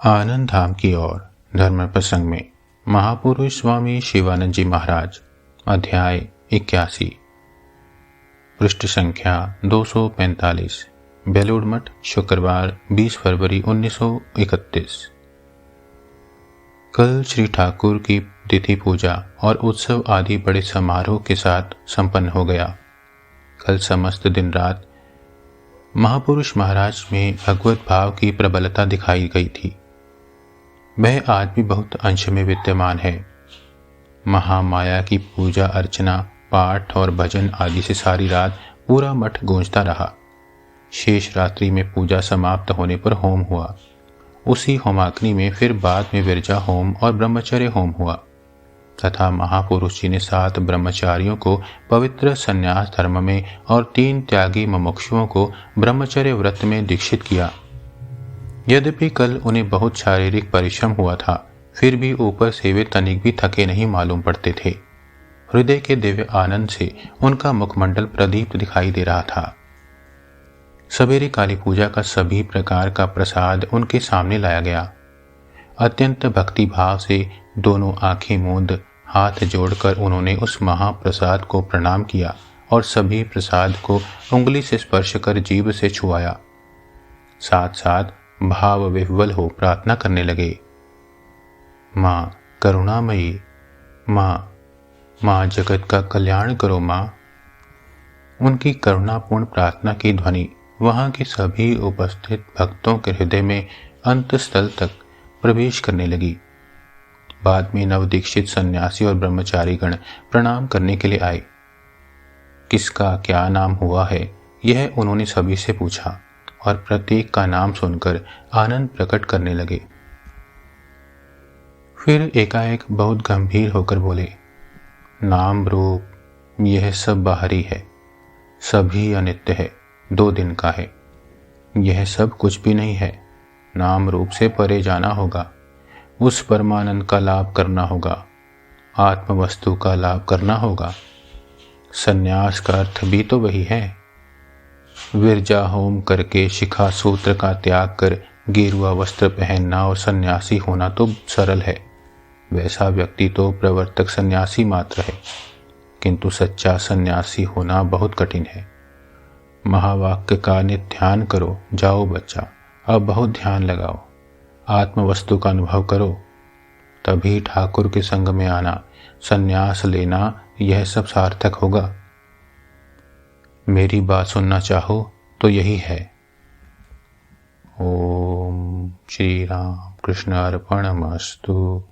आनंद धाम की ओर धर्म प्रसंग में महापुरुष स्वामी शिवानंद जी महाराज अध्याय 81 पृष्ठ संख्या 245 बेलूड़ मठ शुक्रवार 20 फरवरी 1931। कल श्री ठाकुर की तिथि पूजा और उत्सव आदि बड़े समारोह के साथ संपन्न हो गया। कल समस्त दिन रात महापुरुष महाराज में भगवत भाव की प्रबलता दिखाई गई थी। वह आज भी बहुत अंश में विद्यमान है। महामाया की पूजा अर्चना पाठ और भजन आदि से सारी रात पूरा मठ गूंजता रहा। शेष रात्रि में पूजा समाप्त होने पर होम हुआ। उसी होमाग्नि में फिर बाद में विरजा होम और ब्रह्मचर्य होम हुआ तथा महापुरुष जी ने 7 ब्रह्मचारियों को पवित्र संन्यास धर्म में और 3 त्यागी मुमुक्षुओं को ब्रह्मचर्य व्रत में दीक्षित किया। यद्यपि कल उन्हें बहुत शारीरिक परिश्रम हुआ था, फिर भी ऊपर से वे तनिक भी थके नहीं मालूम पड़ते थे। हृदय के दिव्य आनंद से उनका मुखमंडल प्रदीप्त दिखाई दे रहा था। सवेरे काली पूजा का सभी प्रकार का प्रसाद उनके सामने लाया गया। अत्यंत भक्ति भाव से दोनों आंखें मूंद हाथ जोड़कर उन्होंने उस महाप्रसाद को प्रणाम किया और सभी प्रसाद को उंगली से स्पर्श कर जीभ से छुआया। साथ साथ भाव विह्वल हो प्रार्थना करने लगे, माँ करुणामयी, माँ जगत का कल्याण करो माँ। उनकी करुणापूर्ण प्रार्थना की ध्वनि वहां के सभी उपस्थित भक्तों के हृदय में अंतस्थल तक प्रवेश करने लगी। बाद में नवदीक्षित सन्यासी और ब्रह्मचारी गण प्रणाम करने के लिए आए। किसका क्या नाम हुआ है यह उन्होंने सभी से पूछा और प्रत्येक का नाम सुनकर आनंद प्रकट करने लगे। फिर एकाएक बहुत गंभीर होकर बोले, नाम रूप यह सब बाहरी है, सभी अनित्य है, 2 दिन का है। यह सब कुछ भी नहीं है। नाम रूप से परे जाना होगा, उस परमानंद का लाभ करना होगा, आत्म वस्तु का लाभ करना होगा। संन्यास का अर्थ भी तो वही है। विरजा होम करके शिखा सूत्र का त्याग कर गेरुआ वस्त्र पहनना और सन्यासी होना तो सरल है। वैसा व्यक्ति तो प्रवर्तक सन्यासी मात्र है, किंतु सच्चा सन्यासी होना बहुत कठिन है। महावाक्य का निध्यान करो, जाओ बच्चा, अब बहुत ध्यान लगाओ, आत्म वस्तु का अनुभव करो, तभी ठाकुर के संग में आना, सन्यास लेना, यह सब सार्थक होगा। मेरी बात सुनना चाहो तो यही है। ओम श्री राम कृष्ण अर्पणमस्तु।